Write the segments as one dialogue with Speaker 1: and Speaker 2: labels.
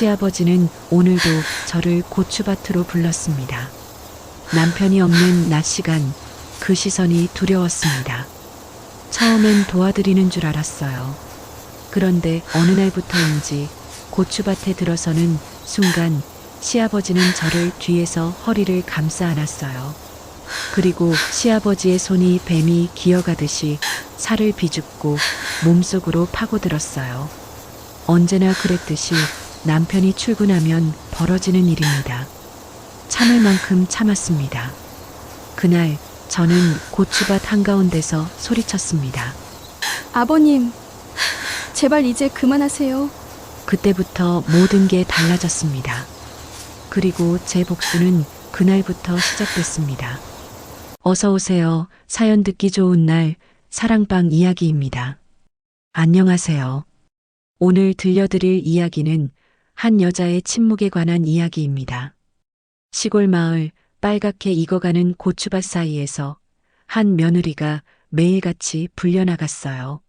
Speaker 1: 시아버지는 오늘도 저를 고추밭으로 불렀습니다. 남편이 없는 낮 시간 그 시선이 두려웠습니다. 처음엔 도와드리는 줄 알았어요. 그런데 어느 날부터인지 고추밭에 들어서는 순간 시아버지는 저를 뒤에서 허리를 감싸 안았어요. 그리고 시아버지의 손이 뱀이 기어가듯이 살을 비집고 몸속으로 파고들었어요. 언제나 그랬듯이 남편이 출근하면 벌어지는 일입니다. 참을 만큼 참았습니다. 그날 저는 고추밭 한가운데서 소리쳤습니다.
Speaker 2: 아버님, 제발 이제 그만하세요.
Speaker 1: 그때부터 모든 게 달라졌습니다. 그리고 제 복수는 그날부터 시작됐습니다. 어서 오세요. 사연 듣기 좋은 날 사랑방 이야기입니다. 안녕하세요. 오늘 들려드릴 이야기는 한 여자의 침묵에 관한 이야기입니다. 시골 마을 빨갛게 익어가는 고추밭 사이에서 한 며느리가 매일같이 불려나갔어요.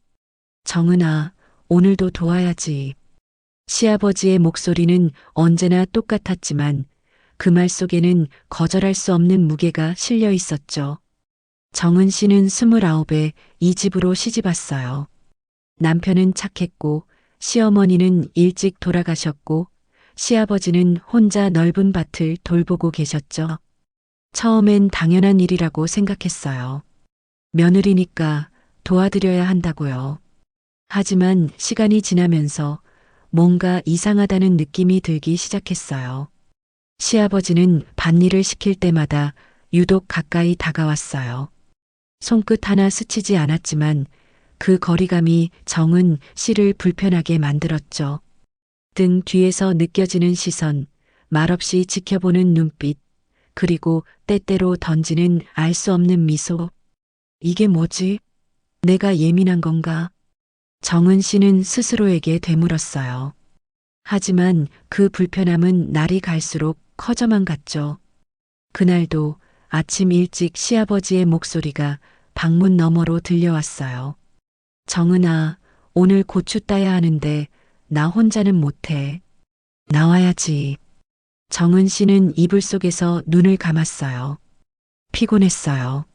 Speaker 1: 정은아, 오늘도 도와야지. 시아버지의 목소리는 언제나 똑같았지만 그 말 속에는 거절할 수 없는 무게가 실려 있었죠. 정은 씨는 29에 이 집으로 시집왔어요. 남편은 착했고 시어머니는 일찍 돌아가셨고 시아버지는 혼자 넓은 밭을 돌보고 계셨죠. 처음엔 당연한 일이라고 생각했어요. 며느리니까 도와드려야 한다고요. 하지만 시간이 지나면서 뭔가 이상하다는 느낌이 들기 시작했어요. 시아버지는 밭일을 시킬 때마다 유독 가까이 다가왔어요. 손끝 하나 스치지 않았지만 그 거리감이 정은 씨를 불편하게 만들었죠. 등 뒤에서 느껴지는 시선, 말없이 지켜보는 눈빛, 그리고 때때로 던지는 알 수 없는 미소. 이게 뭐지? 내가 예민한 건가? 정은 씨는 스스로에게 되물었어요. 하지만 그 불편함은 날이 갈수록 커져만 갔죠. 그날도 아침 일찍 시아버지의 목소리가 방문 너머로 들려왔어요. 정은아, 오늘 고추 따야 하는데 나 혼자는 못해. 나와야지. 정은 씨는 이불 속에서 눈을 감았어요. 피곤했어요.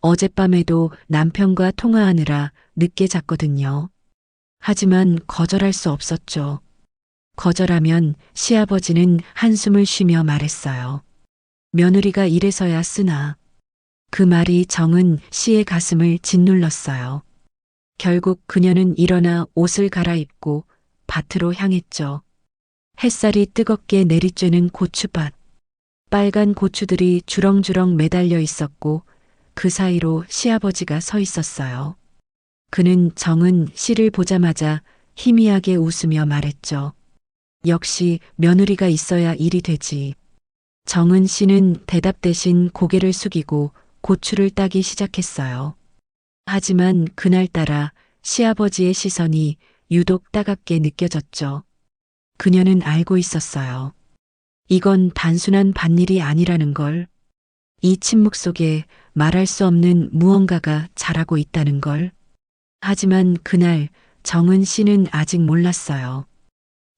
Speaker 1: 어젯밤에도 남편과 통화하느라 늦게 잤거든요. 하지만 거절할 수 없었죠. 거절하면 시아버지는 한숨을 쉬며 말했어요. 며느리가 이래서야 쓰나. 그 말이 정은 씨의 가슴을 짓눌렀어요. 결국 그녀는 일어나 옷을 갈아입고 밭으로 향했죠. 햇살이 뜨겁게 내리쬐는 고추밭. 빨간 고추들이 주렁주렁 매달려 있었고 그 사이로 시아버지가 서 있었어요. 그는 정은 씨를 보자마자 희미하게 웃으며 말했죠. 역시 며느리가 있어야 일이 되지. 정은 씨는 대답 대신 고개를 숙이고 고추를 따기 시작했어요. 하지만 그날따라 시아버지의 시선이 유독 따갑게 느껴졌죠. 그녀는 알고 있었어요. 이건 단순한 밭일이 아니라는 걸. 이 침묵 속에 말할 수 없는 무언가가 자라고 있다는 걸. 하지만 그날 정은 씨는 아직 몰랐어요.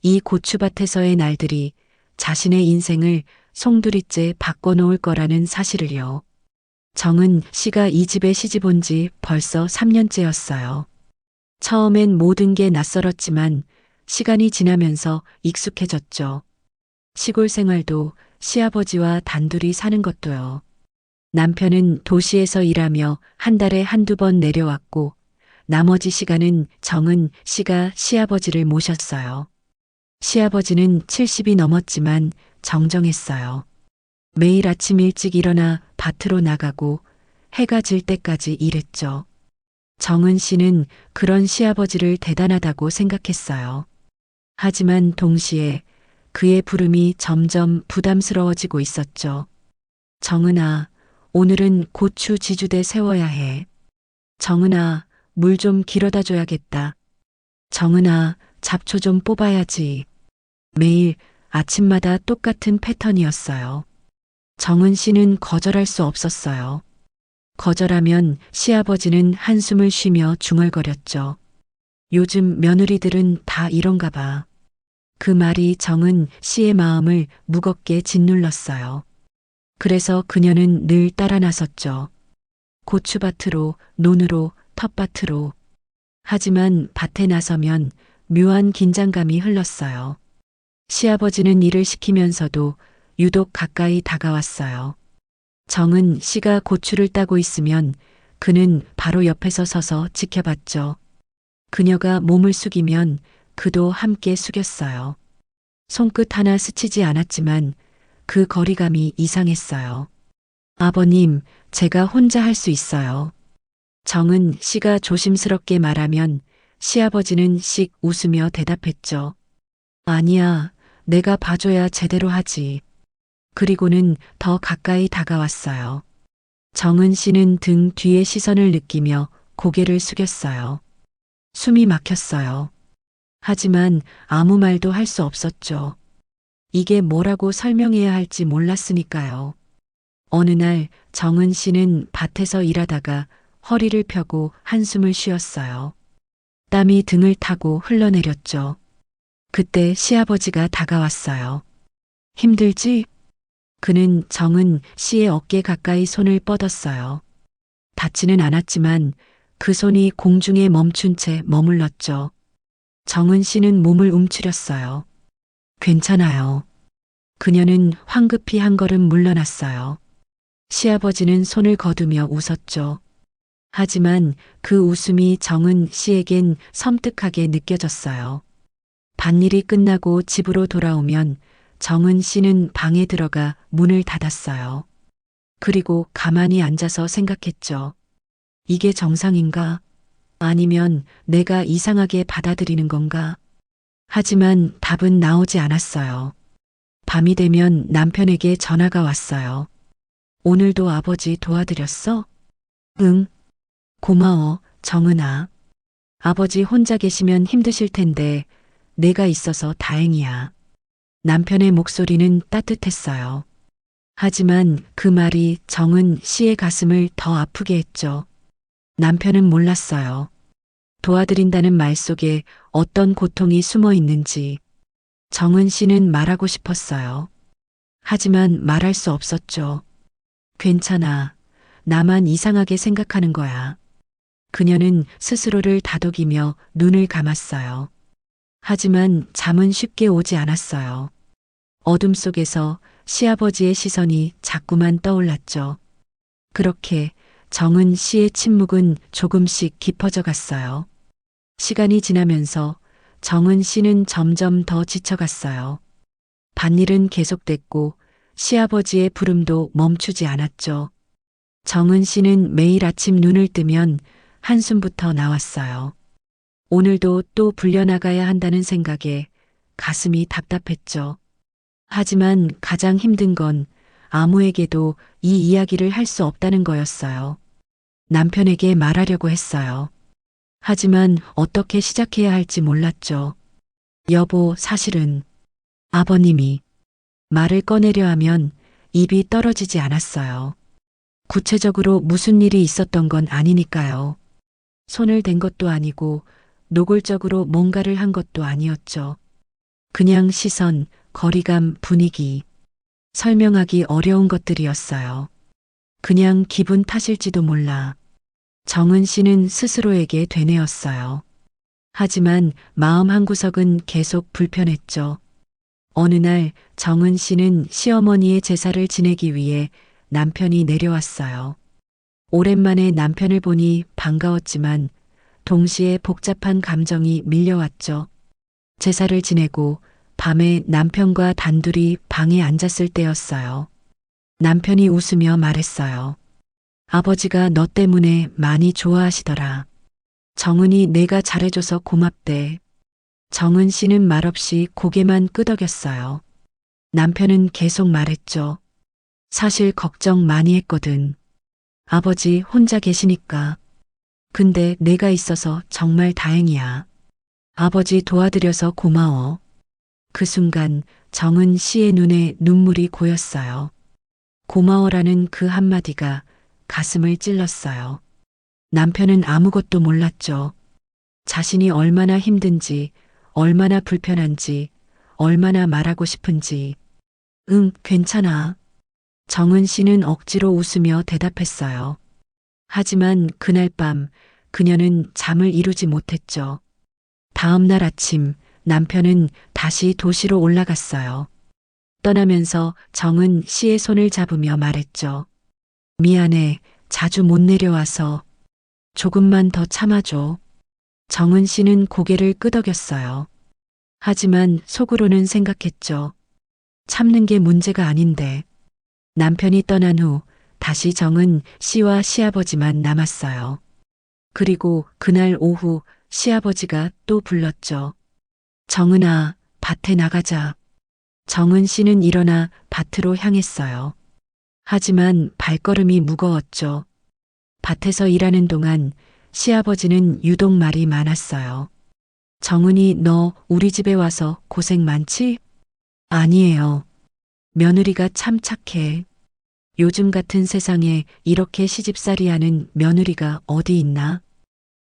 Speaker 1: 이 고추밭에서의 날들이 자신의 인생을 송두리째 바꿔놓을 거라는 사실을요. 정은 씨가 이 집에 시집 온 지 벌써 3년째였어요. 처음엔 모든 게 낯설었지만 시간이 지나면서 익숙해졌죠. 시골 생활도 시아버지와 단둘이 사는 것도요. 남편은 도시에서 일하며 한 달에 한두 번 내려왔고 나머지 시간은 정은 씨가 시아버지를 모셨어요. 시아버지는 70이 넘었지만 정정했어요. 매일 아침 일찍 일어나 밭으로 나가고 해가 질 때까지 일했죠. 정은 씨는 그런 시아버지를 대단하다고 생각했어요. 하지만 동시에 그의 부름이 점점 부담스러워지고 있었죠. 정은아, 오늘은 고추 지주대 세워야 해. 정은아, 물 좀 길어다 줘야겠다. 정은아, 잡초 좀 뽑아야지. 매일 아침마다 똑같은 패턴이었어요. 정은 씨는 거절할 수 없었어요. 거절하면 시아버지는 한숨을 쉬며 중얼거렸죠. 요즘 며느리들은 다 이런가 봐. 그 말이 정은 씨의 마음을 무겁게 짓눌렀어요. 그래서 그녀는 늘 따라 나섰죠. 고추밭으로, 논으로, 텃밭으로. 하지만 밭에 나서면 묘한 긴장감이 흘렀어요. 시아버지는 일을 시키면서도 유독 가까이 다가왔어요. 정은 씨가 고추를 따고 있으면 그는 바로 옆에서 서서 지켜봤죠. 그녀가 몸을 숙이면 그도 함께 숙였어요. 손끝 하나 스치지 않았지만 그 거리감이 이상했어요. 아버님, 제가 혼자 할 수 있어요. 정은 씨가 조심스럽게 말하면 시아버지는 씩 웃으며 대답했죠. 아니야, 내가 봐줘야 제대로 하지. 그리고는 더 가까이 다가왔어요. 정은 씨는 등 뒤의 시선을 느끼며 고개를 숙였어요. 숨이 막혔어요. 하지만 아무 말도 할 수 없었죠. 이게 뭐라고 설명해야 할지 몰랐으니까요. 어느 날 정은 씨는 밭에서 일하다가 허리를 펴고 한숨을 쉬었어요. 땀이 등을 타고 흘러내렸죠. 그때 시아버지가 다가왔어요. 힘들지? 그는 정은 씨의 어깨 가까이 손을 뻗었어요. 닿지는 않았지만 그 손이 공중에 멈춘 채 머물렀죠. 정은 씨는 몸을 움츠렸어요. 괜찮아요. 그녀는 황급히 한 걸음 물러났어요. 시아버지는 손을 거두며 웃었죠. 하지만 그 웃음이 정은 씨에겐 섬뜩하게 느껴졌어요. 밭일이 끝나고 집으로 돌아오면 정은 씨는 방에 들어가 문을 닫았어요. 그리고 가만히 앉아서 생각했죠. 이게 정상인가? 아니면 내가 이상하게 받아들이는 건가? 하지만 답은 나오지 않았어요. 밤이 되면 남편에게 전화가 왔어요. 오늘도 아버지 도와드렸어? 응. 고마워, 정은아. 아버지 혼자 계시면 힘드실 텐데 내가 있어서 다행이야. 남편의 목소리는 따뜻했어요. 하지만 그 말이 정은 씨의 가슴을 더 아프게 했죠. 남편은 몰랐어요. 도와드린다는 말 속에 어떤 고통이 숨어 있는지. 정은 씨는 말하고 싶었어요. 하지만 말할 수 없었죠. 괜찮아. 나만 이상하게 생각하는 거야. 그녀는 스스로를 다독이며 눈을 감았어요. 하지만 잠은 쉽게 오지 않았어요. 어둠 속에서 시아버지의 시선이 자꾸만 떠올랐죠. 그렇게 정은 씨의 침묵은 조금씩 깊어져 갔어요. 시간이 지나면서 정은 씨는 점점 더 지쳐갔어요. 밭일은 계속됐고 시아버지의 부름도 멈추지 않았죠. 정은 씨는 매일 아침 눈을 뜨면 한숨부터 나왔어요. 오늘도 또 불려나가야 한다는 생각에 가슴이 답답했죠. 하지만 가장 힘든 건 아무에게도 이 이야기를 할 수 없다는 거였어요. 남편에게 말하려고 했어요. 하지만 어떻게 시작해야 할지 몰랐죠. 여보, 사실은 아버님이 말을 꺼내려 하면 입이 떨어지지 않았어요. 구체적으로 무슨 일이 있었던 건 아니니까요. 손을 댄 것도 아니고 노골적으로 뭔가를 한 것도 아니었죠. 그냥 시선, 거리감, 분위기. 설명하기 어려운 것들이었어요. 그냥 기분 탓일지도 몰라. 정은 씨는 스스로에게 되뇌었어요. 하지만 마음 한구석은 계속 불편했죠. 어느 날 정은 씨는 시어머니의 제사를 지내기 위해 남편이 내려왔어요. 오랜만에 남편을 보니 반가웠지만 동시에 복잡한 감정이 밀려왔죠. 제사를 지내고 밤에 남편과 단둘이 방에 앉았을 때였어요. 남편이 웃으며 말했어요. 아버지가 너 때문에 많이 좋아하시더라. 정은이 내가 잘해줘서 고맙대. 정은 씨는 말없이 고개만 끄덕였어요. 남편은 계속 말했죠. 사실 걱정 많이 했거든. 아버지 혼자 계시니까. 근데 내가 있어서 정말 다행이야. 아버지 도와드려서 고마워. 그 순간 정은 씨의 눈에 눈물이 고였어요. 고마워라는 그 한마디가 가슴을 찔렀어요. 남편은 아무것도 몰랐죠. 자신이 얼마나 힘든지, 얼마나 불편한지, 얼마나 말하고 싶은지. 응, 괜찮아. 정은 씨는 억지로 웃으며 대답했어요. 하지만 그날 밤 그녀는 잠을 이루지 못했죠. 다음 날 아침 남편은 다시 도시로 올라갔어요. 떠나면서 정은 씨의 손을 잡으며 말했죠. 미안해. 자주 못 내려와서 조금만 더 참아줘. 정은 씨는 고개를 끄덕였어요. 하지만 속으로는 생각했죠. 참는 게 문제가 아닌데. 남편이 떠난 후 다시 정은 씨와 시아버지만 남았어요. 그리고 그날 오후 시아버지가 또 불렀죠. 정은아, 밭에 나가자. 정은 씨는 일어나 밭으로 향했어요. 하지만 발걸음이 무거웠죠. 밭에서 일하는 동안 시아버지는 유독 말이 많았어요. 정은이 너 우리 집에 와서 고생 많지? 아니에요. 며느리가 참 착해. 요즘 같은 세상에 이렇게 시집살이하는 며느리가 어디 있나?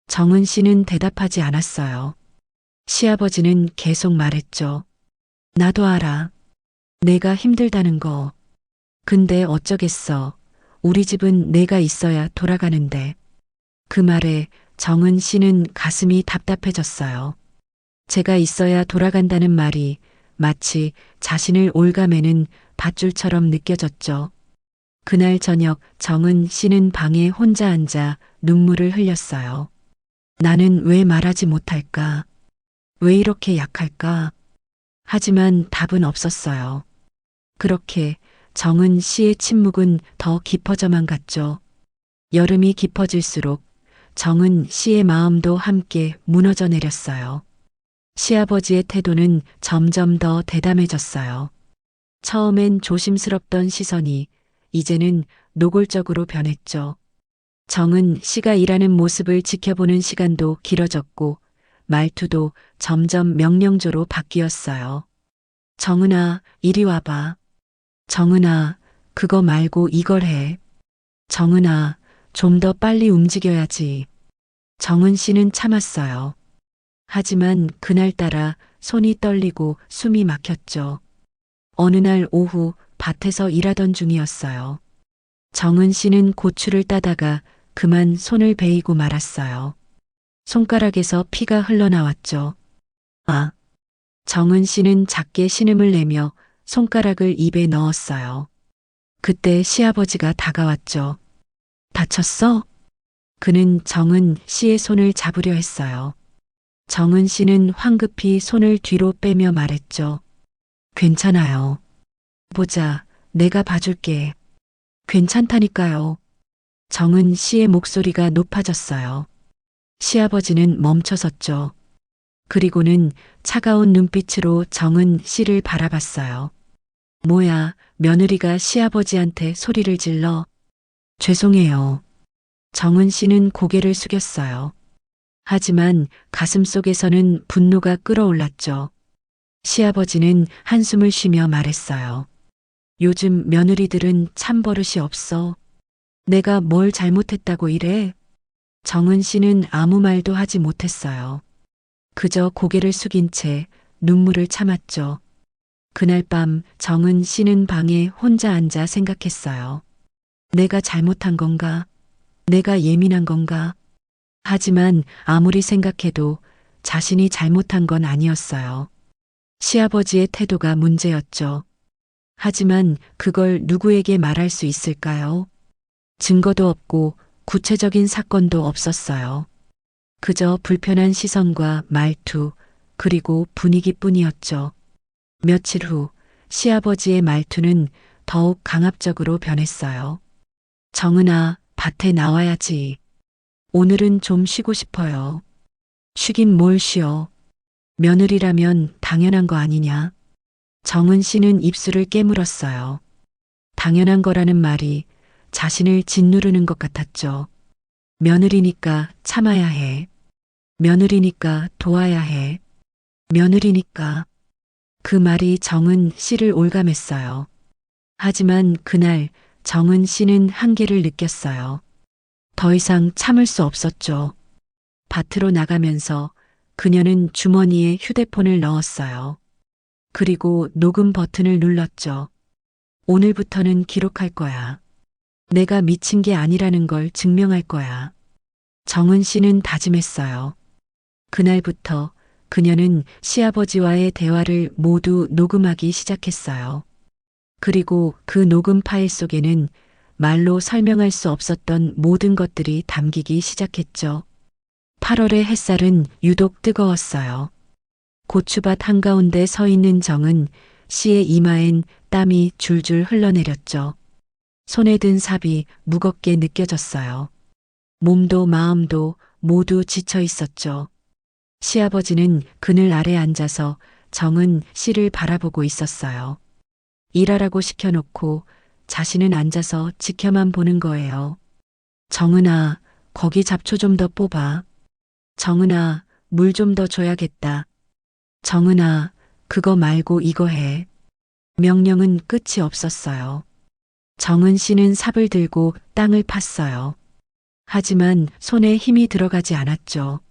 Speaker 1: 정은 씨는 대답하지 않았어요. 시아버지는 계속 말했죠. 나도 알아. 내가 힘들다는 거. 근데 어쩌겠어. 우리 집은 내가 있어야 돌아가는데. 그 말에 정은 씨는 가슴이 답답해졌어요. 제가 있어야 돌아간다는 말이 마치 자신을 올가매는 밧줄처럼 느껴졌죠. 그날 저녁 정은 씨는 방에 혼자 앉아 눈물을 흘렸어요. 나는 왜 말하지 못할까? 왜 이렇게 약할까? 하지만 답은 없었어요. 그렇게 정은 씨의 침묵은 더 깊어져만 갔죠. 여름이 깊어질수록 정은 씨의 마음도 함께 무너져 내렸어요. 시아버지의 태도는 점점 더 대담해졌어요. 처음엔 조심스럽던 시선이 이제는 노골적으로 변했죠. 정은 씨가 일하는 모습을 지켜보는 시간도 길어졌고 말투도 점점 명령조로 바뀌었어요. 정은아, 이리 와봐. 정은아, 그거 말고 이걸 해. 정은아, 좀 더 빨리 움직여야지. 정은 씨는 참았어요. 하지만 그날따라 손이 떨리고 숨이 막혔죠. 어느 날 오후 밭에서 일하던 중이었어요. 정은 씨는 고추를 따다가 그만 손을 베이고 말았어요. 손가락에서 피가 흘러나왔죠. 아, 정은 씨는 작게 신음을 내며 손가락을 입에 넣었어요. 그때 시아버지가 다가왔죠. 다쳤어? 그는 정은 씨의 손을 잡으려 했어요. 정은 씨는 황급히 손을 뒤로 빼며 말했죠. 괜찮아요. 보자, 내가 봐줄게. 괜찮다니까요. 정은 씨의 목소리가 높아졌어요. 시아버지는 멈춰섰죠. 그리고는 차가운 눈빛으로 정은 씨를 바라봤어요. 뭐야, 며느리가 시아버지한테 소리를 질러. 죄송해요. 정은 씨는 고개를 숙였어요. 하지만 가슴 속에서는 분노가 끓어올랐죠. 시아버지는 한숨을 쉬며 말했어요. 요즘 며느리들은 참 버릇이 없어. 내가 뭘 잘못했다고 이래? 정은 씨는 아무 말도 하지 못했어요. 그저 고개를 숙인 채 눈물을 참았죠. 그날 밤 정은 씨는 방에 혼자 앉아 생각했어요. 내가 잘못한 건가? 내가 예민한 건가? 하지만 아무리 생각해도 자신이 잘못한 건 아니었어요. 시아버지의 태도가 문제였죠. 하지만 그걸 누구에게 말할 수 있을까요? 증거도 없고 구체적인 사건도 없었어요. 그저 불편한 시선과 말투, 그리고 분위기뿐이었죠. 며칠 후 시아버지의 말투는 더욱 강압적으로 변했어요. 정은아, 밭에 나와야지. 오늘은 좀 쉬고 싶어요. 쉬긴 뭘 쉬어. 며느리라면 당연한 거 아니냐. 정은 씨는 입술을 깨물었어요. 당연한 거라는 말이 자신을 짓누르는 것 같았죠. 며느리니까 참아야 해. 며느리니까 도와야 해. 며느리니까. 그 말이 정은 씨를 올감했어요. 하지만 그날 정은 씨는 한계를 느꼈어요. 더 이상 참을 수 없었죠. 밭으로 나가면서 그녀는 주머니에 휴대폰을 넣었어요. 그리고 녹음 버튼을 눌렀죠. 오늘부터는 기록할 거야. 내가 미친 게 아니라는 걸 증명할 거야. 정은 씨는 다짐했어요. 그날부터 그녀는 시아버지와의 대화를 모두 녹음하기 시작했어요. 그리고 그 녹음 파일 속에는 말로 설명할 수 없었던 모든 것들이 담기기 시작했죠. 8월의 햇살은 유독 뜨거웠어요. 고추밭 한가운데 서 있는 정은 씨의 이마엔 땀이 줄줄 흘러내렸죠. 손에 든 삽이 무겁게 느껴졌어요. 몸도 마음도 모두 지쳐 있었죠. 시아버지는 그늘 아래 앉아서 정은 씨를 바라보고 있었어요. 일하라고 시켜놓고 자신은 앉아서 지켜만 보는 거예요. 정은아, 거기 잡초 좀 더 뽑아. 정은아, 물 좀 더 줘야겠다. 정은아, 그거 말고 이거 해. 명령은 끝이 없었어요. 정은 씨는 삽을 들고 땅을 팠어요. 하지만 손에 힘이 들어가지 않았죠.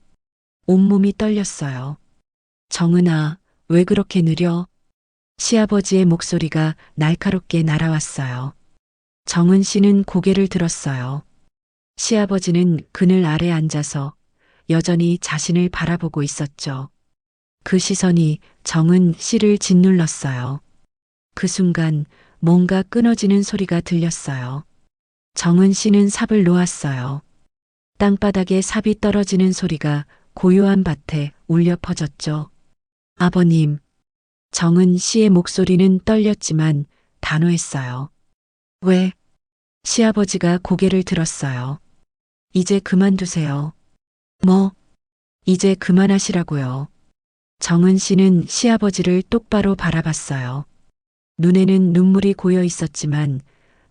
Speaker 1: 온몸이 떨렸어요. 정은아, 왜 그렇게 느려? 시아버지의 목소리가 날카롭게 날아왔어요. 정은 씨는 고개를 들었어요. 시아버지는 그늘 아래 앉아서 여전히 자신을 바라보고 있었죠. 그 시선이 정은 씨를 짓눌렀어요. 그 순간 뭔가 끊어지는 소리가 들렸어요. 정은 씨는 삽을 놓았어요. 땅바닥에 삽이 떨어지는 소리가 고요한 밭에 울려 퍼졌죠. 아버님. 정은 씨의 목소리는 떨렸지만 단호했어요. 왜? 시아버지가 고개를 들었어요. 이제 그만두세요. 뭐? 이제 그만하시라고요. 정은 씨는 시아버지를 똑바로 바라봤어요. 눈에는 눈물이 고여 있었지만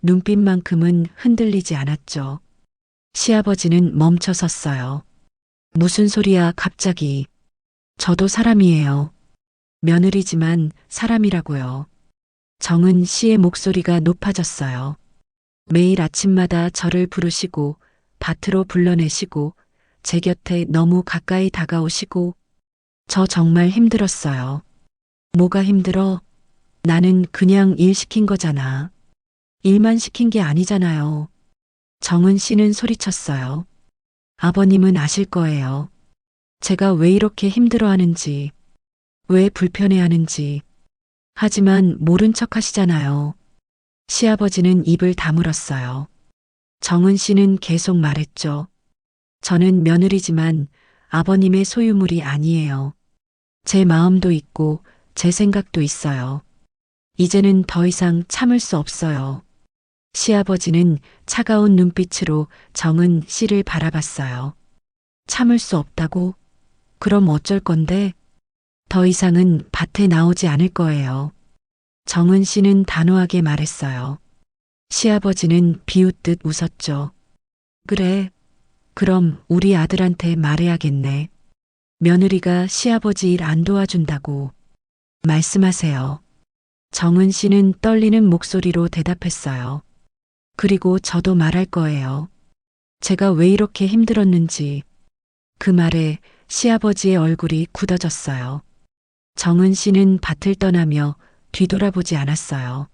Speaker 1: 눈빛만큼은 흔들리지 않았죠. 시아버지는 멈춰 섰어요. 무슨 소리야, 갑자기. 저도 사람이에요. 며느리지만 사람이라고요. 정은 씨의 목소리가 높아졌어요. 매일 아침마다 저를 부르시고 밭으로 불러내시고 제 곁에 너무 가까이 다가오시고 저 정말 힘들었어요. 뭐가 힘들어? 나는 그냥 일 시킨 거잖아. 일만 시킨 게 아니잖아요. 정은 씨는 소리쳤어요. 아버님은 아실 거예요. 제가 왜 이렇게 힘들어하는지, 왜 불편해하는지. 하지만 모른 척 하시잖아요. 시아버지는 입을 다물었어요. 정은 씨는 계속 말했죠. 저는 며느리지만 아버님의 소유물이 아니에요. 제 마음도 있고 제 생각도 있어요. 이제는 더 이상 참을 수 없어요. 시아버지는 차가운 눈빛으로 정은 씨를 바라봤어요. 참을 수 없다고? 그럼 어쩔 건데? 더 이상은 밭에 나오지 않을 거예요. 정은 씨는 단호하게 말했어요. 시아버지는 비웃듯 웃었죠. 그래. 그럼 우리 아들한테 말해야겠네. 며느리가 시아버지 일 안 도와준다고. 말씀하세요. 정은 씨는 떨리는 목소리로 대답했어요. 그리고 저도 말할 거예요. 제가 왜 이렇게 힘들었는지. 그 말에 시아버지의 얼굴이 굳어졌어요. 정은 씨는 밭을 떠나며 뒤돌아보지 않았어요.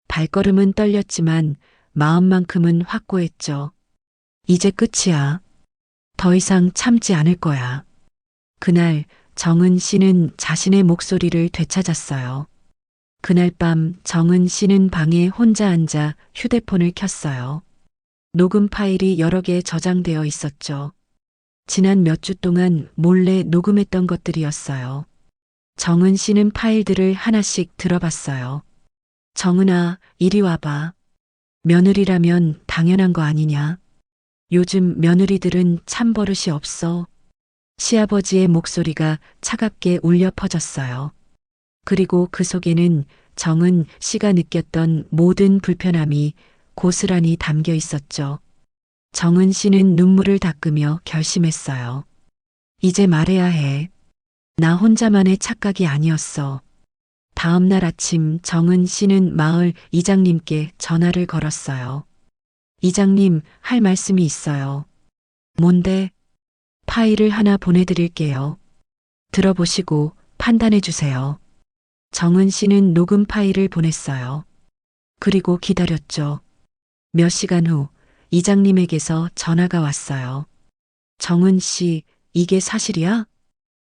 Speaker 1: 발걸음은 떨렸지만 마음만큼은 확고했죠. 이제 끝이야. 더 이상 참지 않을 거야. 그날 정은 씨는 자신의 목소리를 되찾았어요. 그날 밤 정은 씨는 방에 혼자 앉아 휴대폰을 켰어요. 녹음 파일이 여러 개 저장되어 있었죠. 지난 몇 주 동안 몰래 녹음했던 것들이었어요. 정은 씨는 파일들을 하나씩 들어봤어요. 정은아, 이리 와봐. 며느리라면 당연한 거 아니냐? 요즘 며느리들은 참버릇이 없어. 시아버지의 목소리가 차갑게 울려 퍼졌어요. 그리고 그 속에는 정은 씨가 느꼈던 모든 불편함이 고스란히 담겨 있었죠. 정은 씨는 눈물을 닦으며 결심했어요. 이제 말해야 해. 나 혼자만의 착각이 아니었어. 다음 날 아침 정은 씨는 마을 이장님께 전화를 걸었어요. 이장님, 할 말씀이 있어요. 뭔데? 파일을 하나 보내드릴게요. 들어보시고 판단해 주세요. 정은 씨는 녹음 파일을 보냈어요. 그리고 기다렸죠. 몇 시간 후 이장님에게서 전화가 왔어요. 정은 씨, 이게 사실이야?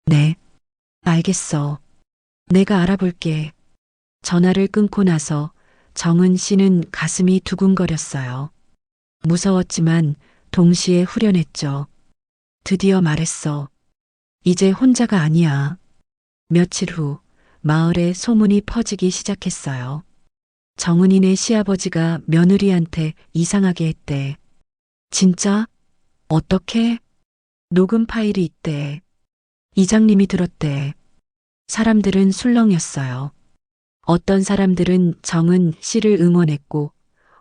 Speaker 1: 네. 알겠어. 내가 알아볼게. 전화를 끊고 나서 정은 씨는 가슴이 두근거렸어요. 무서웠지만 동시에 후련했죠. 드디어 말했어. 이제 혼자가 아니야. 며칠 후 마을에 소문이 퍼지기 시작했어요. 정은이네 시아버지가 며느리한테 이상하게 했대. 진짜? 어떻게? 녹음 파일이 있대. 이장님이 들었대. 사람들은 술렁였어요. 어떤 사람들은 정은 씨를 응원했고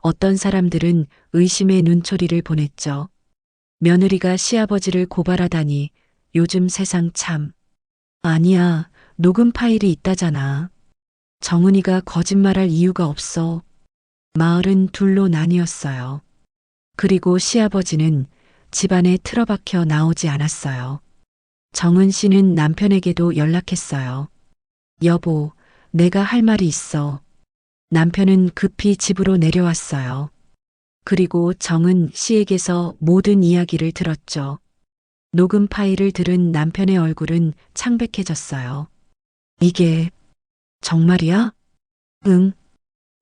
Speaker 1: 어떤 사람들은 의심의 눈초리를 보냈죠. 며느리가 시아버지를 고발하다니 요즘 세상 참. 아니야, 녹음 파일이 있다잖아. 정은이가 거짓말할 이유가 없어. 마을은 둘로 나뉘었어요. 그리고 시아버지는 집안에 틀어박혀 나오지 않았어요. 정은 씨는 남편에게도 연락했어요. 여보, 내가 할 말이 있어. 남편은 급히 집으로 내려왔어요. 그리고 정은 씨에게서 모든 이야기를 들었죠. 녹음 파일을 들은 남편의 얼굴은 창백해졌어요. 이게 정말이야? 응.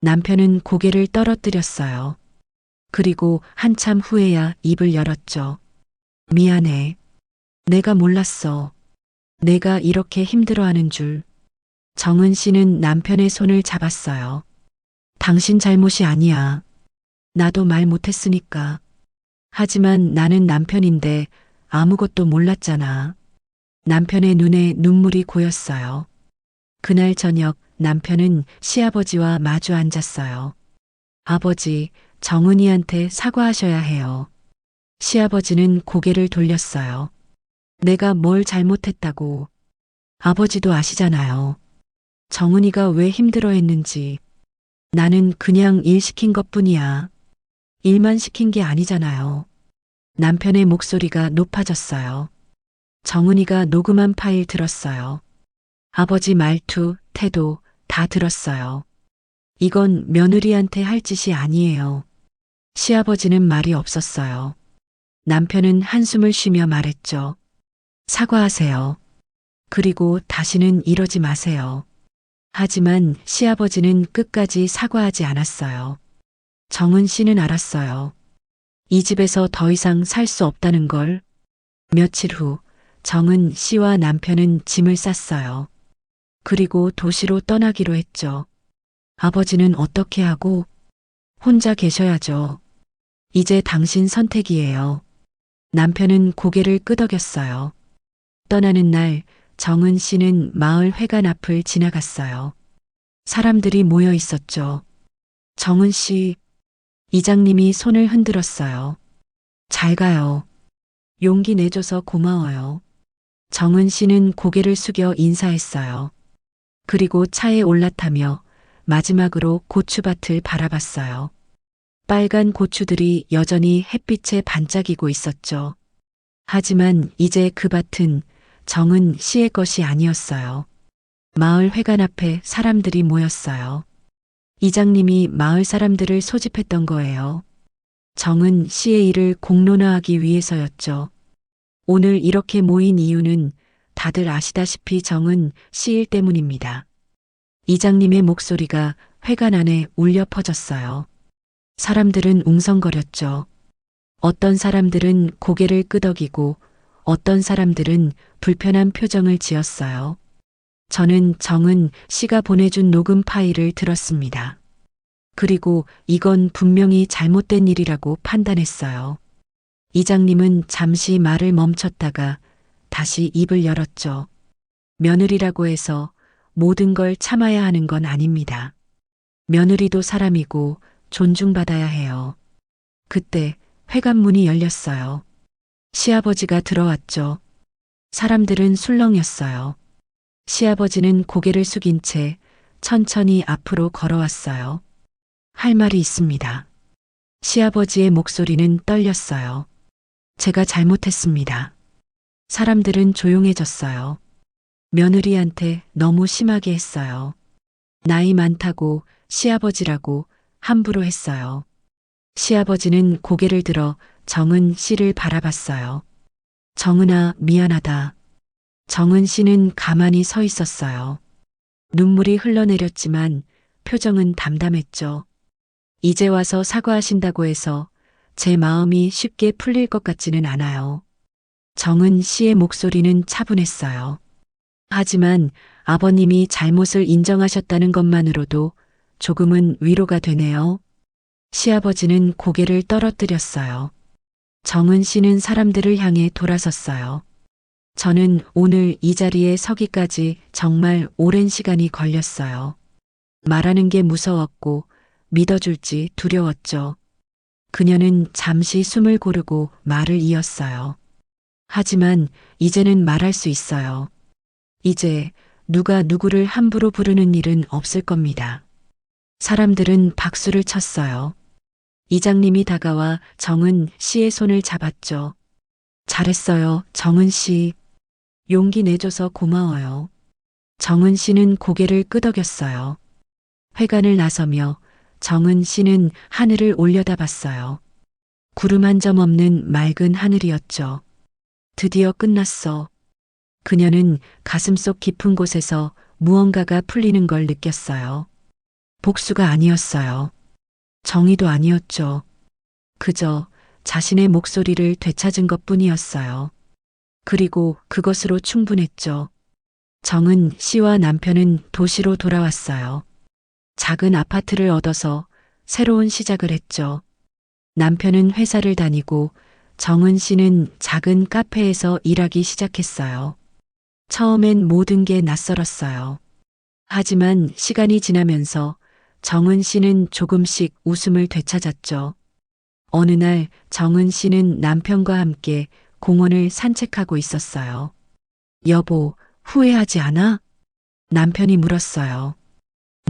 Speaker 1: 남편은 고개를 떨어뜨렸어요. 그리고 한참 후에야 입을 열었죠. 미안해. 내가 몰랐어. 내가 이렇게 힘들어하는 줄. 정은 씨는 남편의 손을 잡았어요. 당신 잘못이 아니야. 나도 말 못했으니까. 하지만 나는 남편인데 아무것도 몰랐잖아. 남편의 눈에 눈물이 고였어요. 그날 저녁 남편은 시아버지와 마주 앉았어요. 아버지, 정은이한테 사과하셔야 해요. 시아버지는 고개를 돌렸어요. 내가 뭘 잘못했다고. 아버지도 아시잖아요. 정은이가 왜 힘들어했는지. 나는 그냥 일 시킨 것뿐이야. 일만 시킨 게 아니잖아요. 남편의 목소리가 높아졌어요. 정은이가 녹음한 파일 들었어요. 아버지 말투, 태도 다 들었어요. 이건 며느리한테 할 짓이 아니에요. 시아버지는 말이 없었어요. 남편은 한숨을 쉬며 말했죠. 사과하세요. 그리고 다시는 이러지 마세요. 하지만 시아버지는 끝까지 사과하지 않았어요. 정은 씨는 알았어요. 이 집에서 더 이상 살 수 없다는 걸. 며칠 후 정은 씨와 남편은 짐을 쌌어요. 그리고 도시로 떠나기로 했죠. 아버지는 어떻게 하고? 혼자 계셔야죠. 이제 당신 선택이에요. 남편은 고개를 끄덕였어요. 떠나는 날 정은 씨는 마을 회관 앞을 지나갔어요. 사람들이 모여 있었죠. 정은 씨, 이장님이 손을 흔들었어요. 잘 가요. 용기 내줘서 고마워요. 정은 씨는 고개를 숙여 인사했어요. 그리고 차에 올라타며 마지막으로 고추밭을 바라봤어요. 빨간 고추들이 여전히 햇빛에 반짝이고 있었죠. 하지만 이제 그 밭은 정은 씨의 것이 아니었어요. 마을 회관 앞에 사람들이 모였어요. 이장님이 마을 사람들을 소집했던 거예요. 정은 씨의 일을 공론화하기 위해서였죠. 오늘 이렇게 모인 이유는 다들 아시다시피 정은 씨일 때문입니다. 이장님의 목소리가 회관 안에 울려 퍼졌어요. 사람들은 웅성거렸죠. 어떤 사람들은 고개를 끄덕이고 어떤 사람들은 불편한 표정을 지었어요. 저는 정은 씨가 보내준 녹음 파일을 들었습니다. 그리고 이건 분명히 잘못된 일이라고 판단했어요. 이장님은 잠시 말을 멈췄다가 다시 입을 열었죠. 며느리라고 해서 모든 걸 참아야 하는 건 아닙니다. 며느리도 사람이고 존중받아야 해요. 그때 회관문이 열렸어요. 시아버지가 들어왔죠. 사람들은 술렁였어요. 시아버지는 고개를 숙인 채 천천히 앞으로 걸어왔어요. 할 말이 있습니다. 시아버지의 목소리는 떨렸어요. 제가 잘못했습니다. 사람들은 조용해졌어요. 며느리한테 너무 심하게 했어요. 나이 많다고 시아버지라고 함부로 했어요. 시아버지는 고개를 들어 정은 씨를 바라봤어요. 정은아, 미안하다. 정은 씨는 가만히 서 있었어요. 눈물이 흘러내렸지만 표정은 담담했죠. 이제 와서 사과하신다고 해서 제 마음이 쉽게 풀릴 것 같지는 않아요. 정은 씨의 목소리는 차분했어요. 하지만 아버님이 잘못을 인정하셨다는 것만으로도 조금은 위로가 되네요. 시아버지는 고개를 떨어뜨렸어요. 정은 씨는 사람들을 향해 돌아섰어요. 저는 오늘 이 자리에 서기까지 정말 오랜 시간이 걸렸어요. 말하는 게 무서웠고 믿어줄지 두려웠죠. 그녀는 잠시 숨을 고르고 말을 이었어요. 하지만 이제는 말할 수 있어요. 이제 누가 누구를 함부로 부르는 일은 없을 겁니다. 사람들은 박수를 쳤어요. 이장님이 다가와 정은 씨의 손을 잡았죠. 잘했어요, 정은 씨. 용기 내줘서 고마워요. 정은 씨는 고개를 끄덕였어요. 회관을 나서며 정은 씨는 하늘을 올려다봤어요. 구름 한 점 없는 맑은 하늘이었죠. 드디어 끝났어. 그녀는 가슴속 깊은 곳에서 무언가가 풀리는 걸 느꼈어요. 복수가 아니었어요. 정의도 아니었죠. 그저 자신의 목소리를 되찾은 것 뿐이었어요. 그리고 그것으로 충분했죠. 정은 씨와 남편은 도시로 돌아왔어요. 작은 아파트를 얻어서 새로운 시작을 했죠. 남편은 회사를 다니고 정은 씨는 작은 카페에서 일하기 시작했어요. 처음엔 모든 게 낯설었어요. 하지만 시간이 지나면서 정은 씨는 조금씩 웃음을 되찾았죠. 어느 날 정은 씨는 남편과 함께 공원을 산책하고 있었어요. 여보, 후회하지 않아? 남편이 물었어요.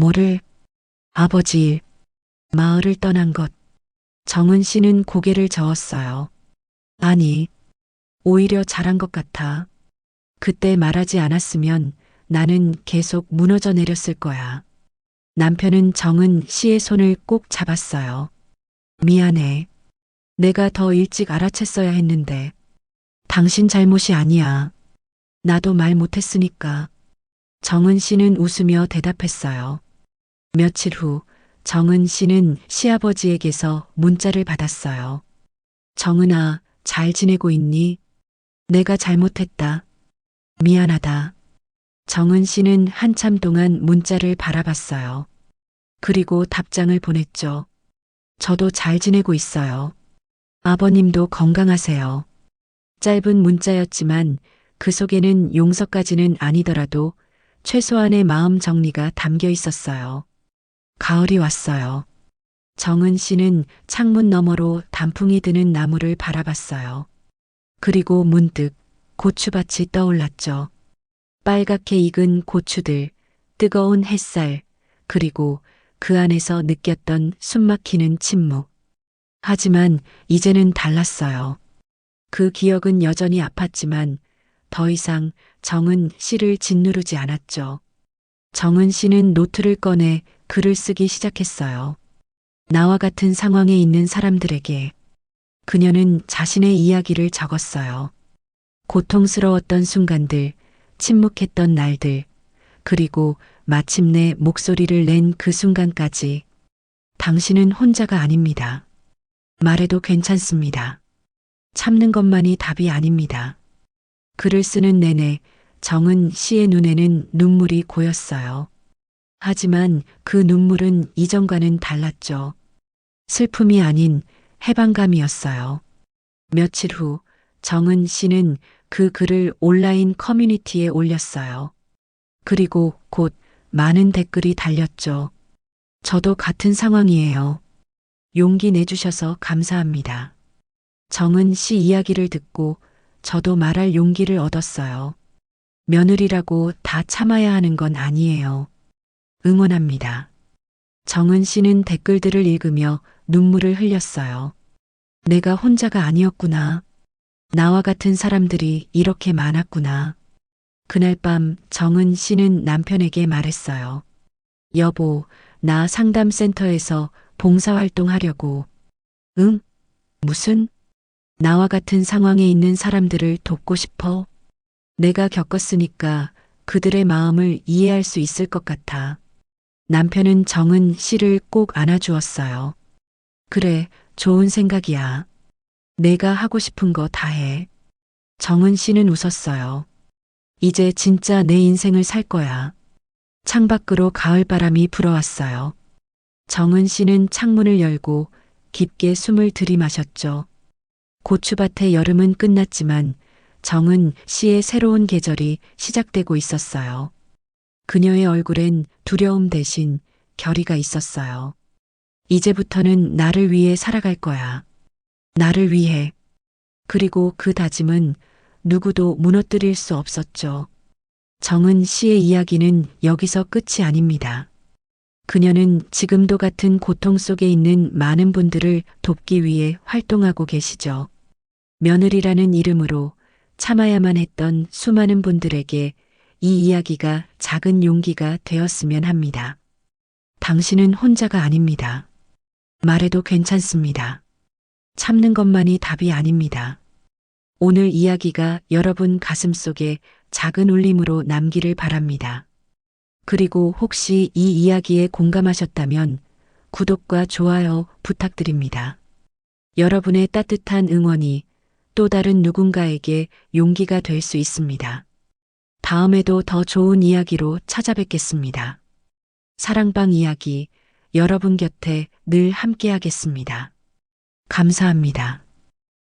Speaker 1: 뭐를? 아버지, 마을을 떠난 것. 정은 씨는 고개를 저었어요. 아니, 오히려 잘한 것 같아. 그때 말하지 않았으면 나는 계속 무너져 내렸을 거야. 남편은 정은 씨의 손을 꼭 잡았어요. 미안해. 내가 더 일찍 알아챘어야 했는데. 당신 잘못이 아니야. 나도 말 못했으니까. 정은 씨는 웃으며 대답했어요. 며칠 후 정은 씨는 시아버지에게서 문자를 받았어요. 정은아, 잘 지내고 있니? 내가 잘못했다. 미안하다. 정은 씨는 한참 동안 문자를 바라봤어요. 그리고 답장을 보냈죠. 저도 잘 지내고 있어요. 아버님도 건강하세요. 짧은 문자였지만 그 속에는 용서까지는 아니더라도 최소한의 마음 정리가 담겨 있었어요. 가을이 왔어요. 정은 씨는 창문 너머로 단풍이 드는 나무를 바라봤어요. 그리고 문득 고추밭이 떠올랐죠. 빨갛게 익은 고추들, 뜨거운 햇살, 그리고 그 안에서 느꼈던 숨막히는 침묵. 하지만 이제는 달랐어요. 그 기억은 여전히 아팠지만 더 이상 정은 씨를 짓누르지 않았죠. 정은 씨는 노트를 꺼내 글을 쓰기 시작했어요. 나와 같은 상황에 있는 사람들에게 그녀는 자신의 이야기를 적었어요. 고통스러웠던 순간들, 침묵했던 날들, 그리고 마침내 목소리를 낸 그 순간까지 당신은 혼자가 아닙니다. 말해도 괜찮습니다. 참는 것만이 답이 아닙니다. 글을 쓰는 내내 정은 씨의 눈에는 눈물이 고였어요. 하지만 그 눈물은 이전과는 달랐죠. 슬픔이 아닌 해방감이었어요. 며칠 후 정은 씨는 그 글을 온라인 커뮤니티에 올렸어요. 그리고 곧 많은 댓글이 달렸죠. 저도 같은 상황이에요. 용기 내주셔서 감사합니다. 정은 씨 이야기를 듣고 저도 말할 용기를 얻었어요. 며느리라고 다 참아야 하는 건 아니에요. 응원합니다. 정은 씨는 댓글들을 읽으며 눈물을 흘렸어요. 내가 혼자가 아니었구나. 나와 같은 사람들이 이렇게 많았구나. 그날 밤 정은 씨는 남편에게 말했어요. 여보, 나 상담센터에서 봉사활동하려고. 응? 무슨? 나와 같은 상황에 있는 사람들을 돕고 싶어. 내가 겪었으니까 그들의 마음을 이해할 수 있을 것 같아. 남편은 정은 씨를 꼭 안아주었어요. 그래, 좋은 생각이야. 내가 하고 싶은 거 다 해. 정은 씨는 웃었어요. 이제 진짜 내 인생을 살 거야. 창밖으로 가을바람이 불어왔어요. 정은 씨는 창문을 열고 깊게 숨을 들이마셨죠. 고추밭의 여름은 끝났지만 정은 씨의 새로운 계절이 시작되고 있었어요. 그녀의 얼굴엔 두려움 대신 결의가 있었어요. 이제부터는 나를 위해 살아갈 거야. 나를 위해. 그리고 그 다짐은 누구도 무너뜨릴 수 없었죠. 정은 씨의 이야기는 여기서 끝이 아닙니다. 그녀는 지금도 같은 고통 속에 있는 많은 분들을 돕기 위해 활동하고 계시죠. 며느리라는 이름으로 참아야만 했던 수많은 분들에게 이 이야기가 작은 용기가 되었으면 합니다. 당신은 혼자가 아닙니다. 말해도 괜찮습니다. 참는 것만이 답이 아닙니다. 오늘 이야기가 여러분 가슴 속에 작은 울림으로 남기를 바랍니다. 그리고 혹시 이 이야기에 공감하셨다면 구독과 좋아요 부탁드립니다. 여러분의 따뜻한 응원이 또 다른 누군가에게 용기가 될 수 있습니다. 다음에도 더 좋은 이야기로 찾아뵙겠습니다. 사랑방 이야기, 여러분 곁에 늘 함께하겠습니다. 감사합니다.